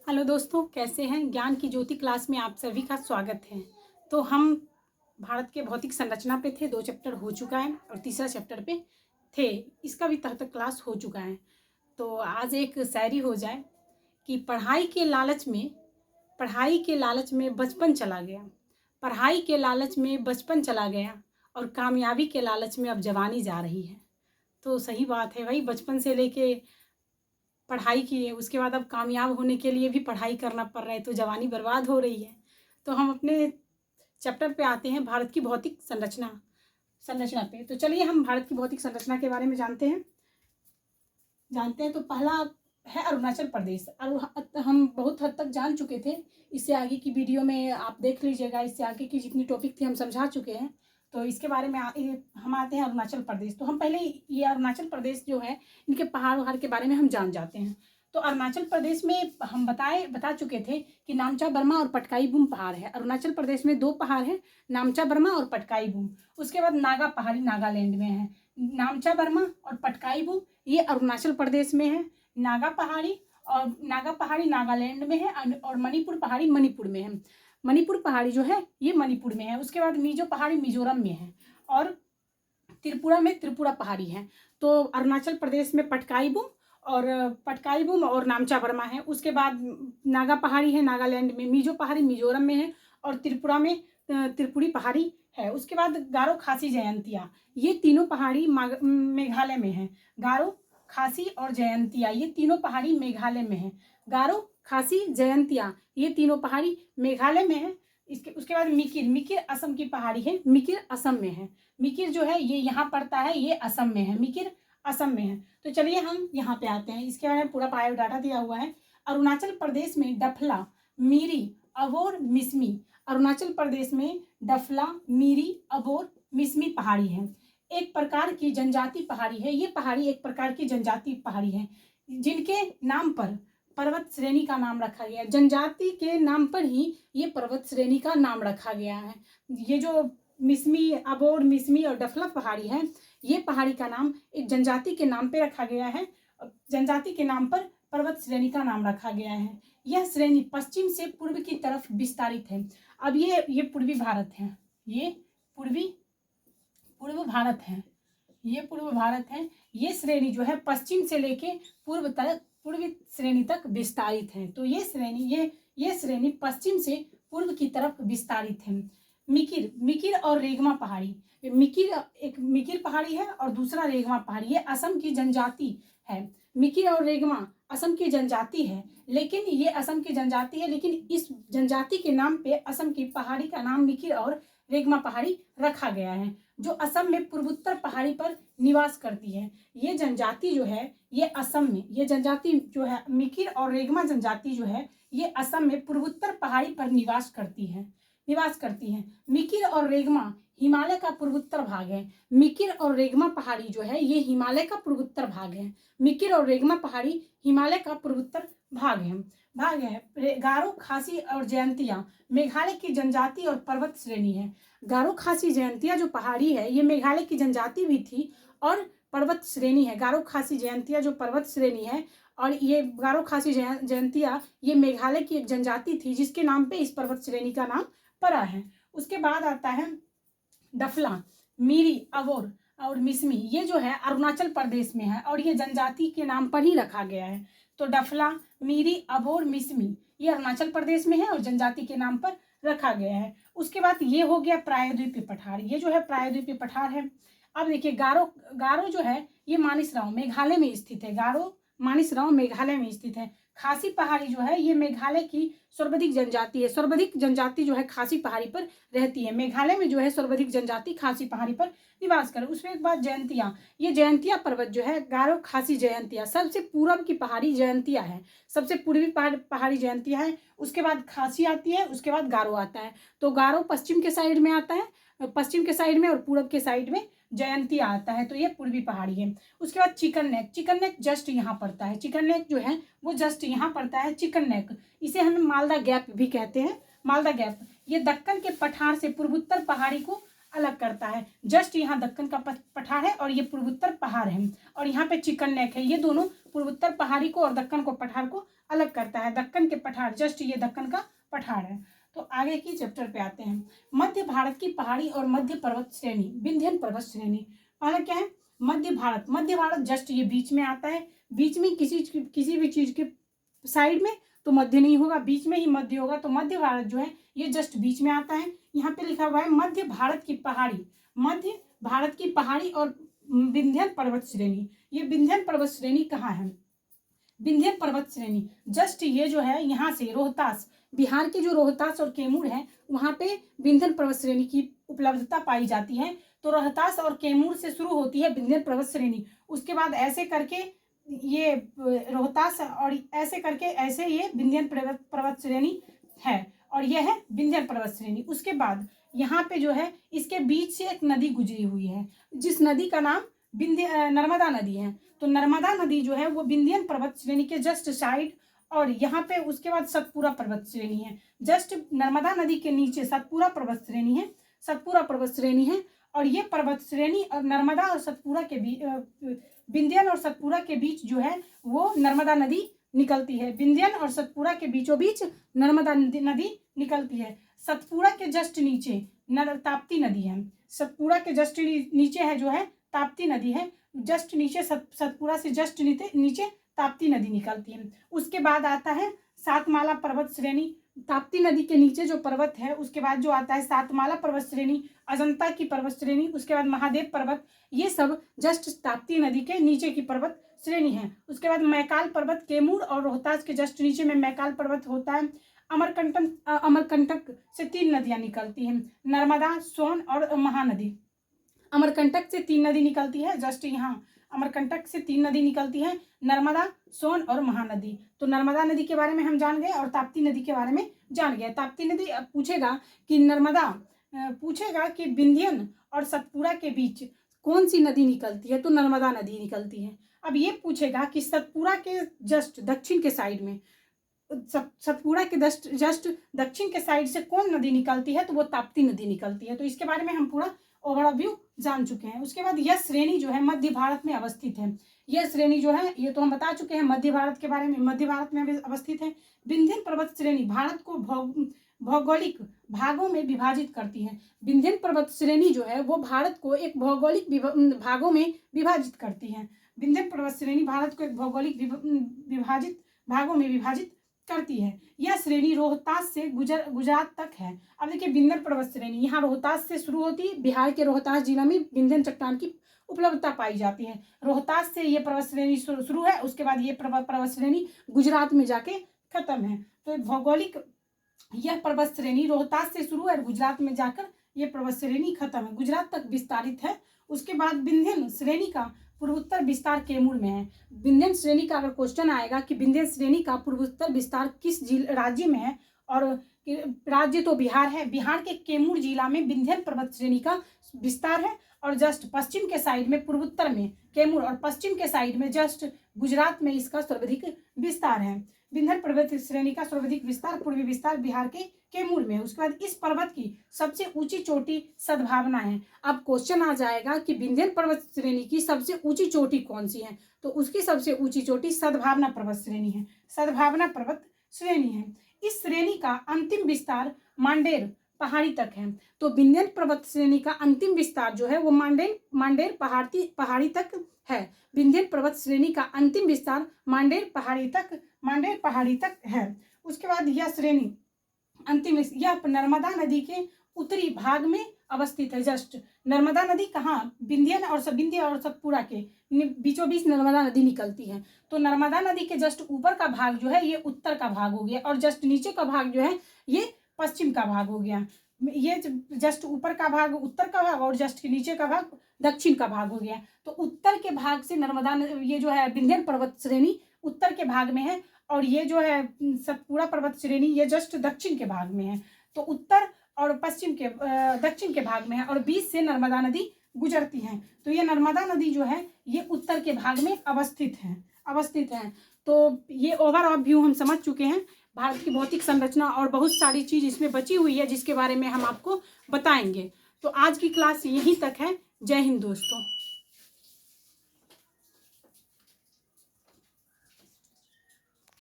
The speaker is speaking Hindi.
हेलो दोस्तों, कैसे हैं। ज्ञान की ज्योति क्लास में आप सभी का स्वागत है। तो हम भारत के भौतिक संरचना पे थे, 2 चैप्टर हो चुका है और तीसरा चैप्टर पे थे। इसका भी तब तक क्लास हो चुका है। तो आज एक शायरी हो जाए कि पढ़ाई के लालच में बचपन चला गया, पढ़ाई के लालच में बचपन चला गया और कामयाबी के लालच में अब जवानी जा रही है। तो सही बात है भाई, बचपन से लेके पढ़ाई की है, उसके बाद अब कामयाब होने के लिए भी पढ़ाई करना पड़ रहा है, तो जवानी बर्बाद हो रही है। तो हम अपने चैप्टर पे आते हैं, भारत की भौतिक संरचना पे। तो चलिए हम भारत की भौतिक संरचना के बारे में जानते हैं। तो पहला है अरुणाचल प्रदेश। हम बहुत हद तक जान चुके थे, इससे आगे की वीडियो में आप देख लीजिएगा। इससे आगे की जितनी टॉपिक थी हम समझा चुके हैं। तो इसके बारे में हम आते हैं अरुणाचल प्रदेश। तो हम पहले ये अरुणाचल प्रदेश जो है, इनके पहाड़ वहाड़ के बारे में हम जान जाते हैं। तो अरुणाचल प्रदेश में हम बता चुके थे कि नामचा बर्मा और पटकाई बूम पहाड़ है। अरुणाचल प्रदेश में 2 पहाड़ हैं, नामचा बर्मा और पटकाई बूम। उसके बाद नागा पहाड़ी नागालैंड में है। नामचा बर्मा और पटकाई बूम ये अरुणाचल प्रदेश में है। नागा पहाड़ी नागालैंड में है और मणिपुर पहाड़ी मणिपुर में है। मणिपुर पहाड़ी जो है ये मणिपुर में है। उसके बाद मिजो पहाड़ी मिजोरम में है और त्रिपुरा में त्रिपुरा पहाड़ी है। तो अरुणाचल प्रदेश में पटकाई बूम और नामचा बर्मा है। उसके बाद नागा पहाड़ी है नागालैंड में, मिजो पहाड़ी मिजोरम में है और त्रिपुरा में त्रिपुरी पहाड़ी है। उसके बाद गारो खासी जयंतिया, ये तीनों पहाड़ी मेघालय में है। गारो खासी और जयंतिया ये तीनों पहाड़ी मेघालय में है। गारो खासी जयंतिया ये तीनों पहाड़ी मेघालय में है। उसके बाद मिकिर असम की पहाड़ी है, मिकिर असम में है। मिकिर जो है ये यहाँ पड़ता है, ये असम में है, मिकिर असम में है। तो चलिए हम यहाँ पे आते हैं, इसके बारे में पूरा बायोडाटा दिया हुआ है। अरुणाचल प्रदेश में डफला, मीरी, अबोर, मिसमी। अरुणाचल प्रदेश में डफला, मीरी, अबोर, मिसमी पहाड़ी है। एक प्रकार की जनजाति पहाड़ी है। ये पहाड़ी एक प्रकार की जनजाति पहाड़ी है जिनके नाम पर पर्वत श्रेणी का नाम रखा गया है। जनजाति के नाम पर ही ये पर्वत श्रेणी का नाम रखा गया है। ये जो मिसमी, अबोर, मिसमी और डफला पहाड़ी है, ये पहाड़ी का नाम एक जनजाति के नाम पे रखा गया है। जनजाति के नाम पर पर्वत श्रेणी का नाम रखा गया है। यह श्रेणी पश्चिम से पूर्व की तरफ विस्तारित है। अब ये पूर्वी भारत है, ये पूर्व भारत है, ये पूर्व भारत है। ये श्रेणी जो है पश्चिम से लेके पूर्वी श्रेणी तक विस्तारित है। तो ये श्रेणी पश्चिम से पूर्व की तरफ विस्तारित है। मिकिर और रेगमा पहाड़ी, मिकिर पहाड़ी है और दूसरा रेगमा पहाड़ी, ये असम की जनजाति है। मिकिर और रेगमा असम की जनजाति है, लेकिन इस जनजाति के नाम पे असम की पहाड़ी का नाम मिकिर और रेगमा पहाड़ी रखा गया है, जो असम में पूर्वोत्तर पहाड़ी पर निवास करती है। ये जनजाति जो है ये असम में, ये जनजाति जो है मिकिर और रेगमा जनजाति जो है ये असम में पूर्वोत्तर पहाड़ी पर निवास करती है। मिकिर और रेगमा हिमालय का पूर्वोत्तर भाग है। मिकिर और रेगमा पहाड़ी जो है ये हिमालय का पूर्वोत्तर भाग है। मिकिर और रेगमा पहाड़ी हिमालय का पूर्वोत्तर भाग है। गारो खासी और जयंतिया मेघालय की जनजाति और पर्वत श्रेणी है। गारो खासी जयंतिया जो पहाड़ी है ये मेघालय की जनजाति भी थी और पर्वत श्रेणी है। गारो खासी जयंतिया जो पर्वत श्रेणी है और ये गारो खासी जयंतिया ये मेघालय की एक जनजाति थी जिसके नाम पे इस पर्वत श्रेणी का नाम पड़ा है। उसके बाद आता है डफला, मीरी, अबोर और मिसमी। ये जो है अरुणाचल प्रदेश में है और ये जनजाति के नाम पर ही रखा गया है। तो डफला, मीरी, अबोर, मिसमी ये अरुणाचल प्रदेश में है और जनजाति के नाम पर रखा गया है। उसके बाद ये हो गया प्रायद्वीपीय पठार, ये जो है प्रायद्वीपीय पठार है। अब देखिए गारो जो है ये मानिसराव मेघालय में स्थित है। गारो मानिसराव मेघालय में स्थित है। खासी पहाड़ी जो है ये मेघालय की सर्वाधिक जनजाति है। सर्वाधिक जनजाति जो है खासी पहाड़ी पर रहती है। मेघालय में जो है सर्वाधिक जनजाति खासी पहाड़ी पर निवास करे। उसके बाद जयंतिया, ये जयंतिया पर्वत जो है गारो खासी जयंतिया सबसे पूर्व की पहाड़ी जयंतिया है, सबसे पूर्वी पहाड़ी जयंतिया है। उसके बाद खासी आती है, उसके बाद गारो आता है। तो गारो पश्चिम के साइड में आता है, पश्चिम के साइड में, और पूरब के साइड में जयंतिया आता है। तो ये पूर्वी पहाड़ी है। उसके बाद चिकन नेक जस्ट यहाँ पड़ता है। चिकन नेक जो है वो जस्ट यहाँ पड़ता है। चिकन नेक इसे हम मालदा गैप भी कहते हैं। मालदा गैप ये दक्कन के पठार से पूर्वोत्तर पहाड़ी को अलग करता है। जस्ट यहाँ दक्कन का पठार है और ये पूर्वोत्तर पहाड़ है और यहाँ पे चिकन नेक है। ये दोनों पूर्वोत्तर पहाड़ी को और दक्कन को पठार को अलग करता है। दक्कन के पठार, जस्ट ये दक्कन का पठार है। तो आगे की चैप्टर पे आते हैं। मध्य भारत की पहाड़ी और मध्य पर्वत श्रेणी, विंध्यन पर्वत श्रेणी। पहला क्या है? मध्य भारत। मध्य भारत जस्ट ये बीच में आता है। बीच में किसी भी चीज के साइड में तो मध्य नहीं होगा, बीच में ही मध्य होगा। तो मध्य भारत जो है ये जस्ट बीच में आता है। यहाँ पे लिखा हुआ है मध्य भारत की पहाड़ी, मध्य भारत की पहाड़ी और विंध्यन पर्वत श्रेणी। ये विंध्यन पर्वत श्रेणी कहाँ है? विंध्यन पर्वत श्रेणी जस्ट ये जो है यहाँ से रोहतास, बिहार के जो रोहतास और कैमूर है वहाँ पे विंध्यन पर्वत श्रेणी की उपलब्धता पाई जाती है। तो रोहतास और कैमूर से शुरू होती है विंध्यन पर्वत श्रेणी। उसके बाद ऐसे करके ये रोहतास और ऐसे करके ऐसे ये विंध्यन पर्वत श्रेणी है और यह है विंध्यन पर्वत श्रेणी। उसके बाद यहाँ पे जो है इसके बीच से एक नदी गुजरी हुई है, जिस नदी का नाम नर्मदा नदी है। तो नर्मदा नदी जो है वो विंध्यन पर्वत श्रेणी के जस्ट साइड, और यहाँ पे उसके बाद सतपुरा पर्वत श्रेणी है। जस्ट नर्मदा नदी के नीचे सतपुरा पर्वत श्रेणी है, सतपुरा पर्वत श्रेणी है। और ये पर्वत श्रेणी और नर्मदा और सतपुरा के बीच, विंध्यन और सतपुरा के बीच जो है वो नर्मदा नदी निकलती है। विंध्यन और सतपुरा के बीचों बीच नर्मदा नदी निकलती है। सतपुरा के जस्ट नीचे ताप्ती नदी है। सतपुरा के जस्ट नीचे है जो है ताप्ती नदी है। जस्ट नीचे सतपुरा से जस्ट नीचे ताप्ती नदी निकलती है। उसके बाद आता है सातमाला पर्वत श्रेणी। ताप्ती नदी के नीचे जो पर्वत है उसके बाद जो आता है सातमाला पर्वत श्रेणी, अजंता की पर्वत श्रेणी, उसके बाद महादेव पर्वत, ये सब जस्ट ताप्ती नदी के नीचे की पर्वत श्रेणी है। उसके बाद मैकाल पर्वत, कैमूर और रोहतास के जस्ट नीचे में मैकाल पर्वत होता है। अमरकंटक से 3 नदियां निकलती हैं, नर्मदा, सोन और महानदी। अमरकंटक से 3 नदी निकलती है, जस्ट यहाँ अमरकंटक से 3 नदी निकलती है, नर्मदा, सोन और महानदी। तो नर्मदा नदी के बारे में हम जान गए और ताप्ती नदी के बारे में जान गए। ताप्ती नदी अब पूछेगा कि पूछेगा कि विंध्यन और सतपुरा के बीच कौन सी नदी निकलती है, तो नर्मदा नदी निकलती है। अब ये पूछेगा कि सतपुरा के जस्ट दक्षिण के साइड में, सतपुरा के जस्ट दक्षिण के साइड से कौन नदी निकलती है, तो वो ताप्ती नदी निकलती है। तो इसके बारे में हम पूरा ओवरव्यू जान चुके हैं। उसके बाद यह श्रेणी जो है मध्य भारत में अवस्थित है। यह श्रेणी जो है ये तो हम बता चुके हैं मध्य भारत के बारे में, मध्य भारत में अवस्थित है। विंध्यन पर्वत श्रेणी भारत को भौगोलिक भागों में विभाजित करती है। विंध्यन पर्वत श्रेणी जो है वो भारत को एक भौगोलिक भागों में विभाजित करती है। विंध्यन पर्वत श्रेणी भारत को एक भौगोलिक विभाजित भागों में विभाजित करती है। यह श्रेणी रोहतास से गुजरात तक है। अब देखिए विंध्यन पर्वत श्रेणी यहाँ रोहतास से शुरू होती है। बिहार के रोहतास जिला में विंध्यन चट्टान की उपलब्धता पाई जाती है। रोहतास से ये पर्वत श्रेणी शुरू है, उसके बाद ये पर्वत श्रेणी गुजरात में जाके खत्म है। तो भौगोलिक यह पर्वत श्रेणी रोहतास से शुरू है और गुजरात में जाकर ये पर्वत श्रेणी खत्म है, गुजरात तक विस्तारित है। उसके बाद विंध्यन श्रेणी का पूर्वोत्तर विस्तार कैमूर में है। विंध्यन श्रेणी का अगर क्वेश्चन आएगा कि विंध्यन श्रेणी का पूर्वोत्तर विस्तार किस राज्य में है, और राज्य तो बिहार है। बिहार के कैमूर जिला में विंध्यन पर्वत श्रेणी का विस्तार है और जस्ट पश्चिम के साइड में पूर्वोत्तर में कैमूर और पश्चिम के साइड में जस्ट गुजरात में इसका सर्वाधिक विस्तार है। विंध्यन पर्वत श्रेणी का सर्वाधिक विस्तार पूर्वी विस्तार बिहार के कैमूर में। उसके बाद इस पर्वत की सबसे ऊंची चोटी सद्भावना है। अब क्वेश्चन आ जाएगा कि विंध्यन पर्वत श्रेणी की सबसे ऊंची चोटी कौन सी है, तो उसकी सबसे ऊंची चोटी सद्भावना पर्वत श्रेणी है। सद्भावना पर्वत श्रेणी है। इस श्रेणी का अंतिम विस्तार मांडेर पहाड़ी तक है। तो विंध्यन पर्वत श्रेणी का अंतिम विस्तार जो है वो मांडेर पहाड़ी तक है। विंध्यन पर्वत श्रेणी का अंतिम विस्तार मांडेर पहाड़ी तक है। उसके बाद यह श्रेणी अंतिम, यह नर्मदा नदी के उत्तरी भाग में अवस्थित है। जस्ट नर्मदा नदी कहाँ, विंध्यन और सतपुरा के बीचों बीच नर्मदा नदी निकलती है। तो नर्मदा नदी के जस्ट ऊपर का भाग जो है ये उत्तर का भाग हो गया और जस्ट नीचे का भाग जो है ये पश्चिम का भाग हो गया। ये जस्ट ऊपर का भाग उत्तर का भाग और जस्ट नीचे का भाग दक्षिण का भाग हो गया। तो उत्तर के भाग से नर्मदा, ये जो है विंध्यन पर्वत श्रेणी उत्तर के भाग में है और ये जो है सतपुरा पर्वत श्रेणी ये जस्ट दक्षिण के भाग में है। तो उत्तर और पश्चिम के दक्षिण के भाग में है और बीच से नर्मदा नदी गुजरती है। तो ये नर्मदा नदी जो है ये उत्तर के भाग में अवस्थित है। तो ये ओवरऑल व्यू हम समझ चुके हैं भारत की भौतिक संरचना, और बहुत सारी चीज इसमें बची हुई है जिसके बारे में हम आपको बताएंगे। तो आज की क्लास यहीं तक है। जय हिंद दोस्तों।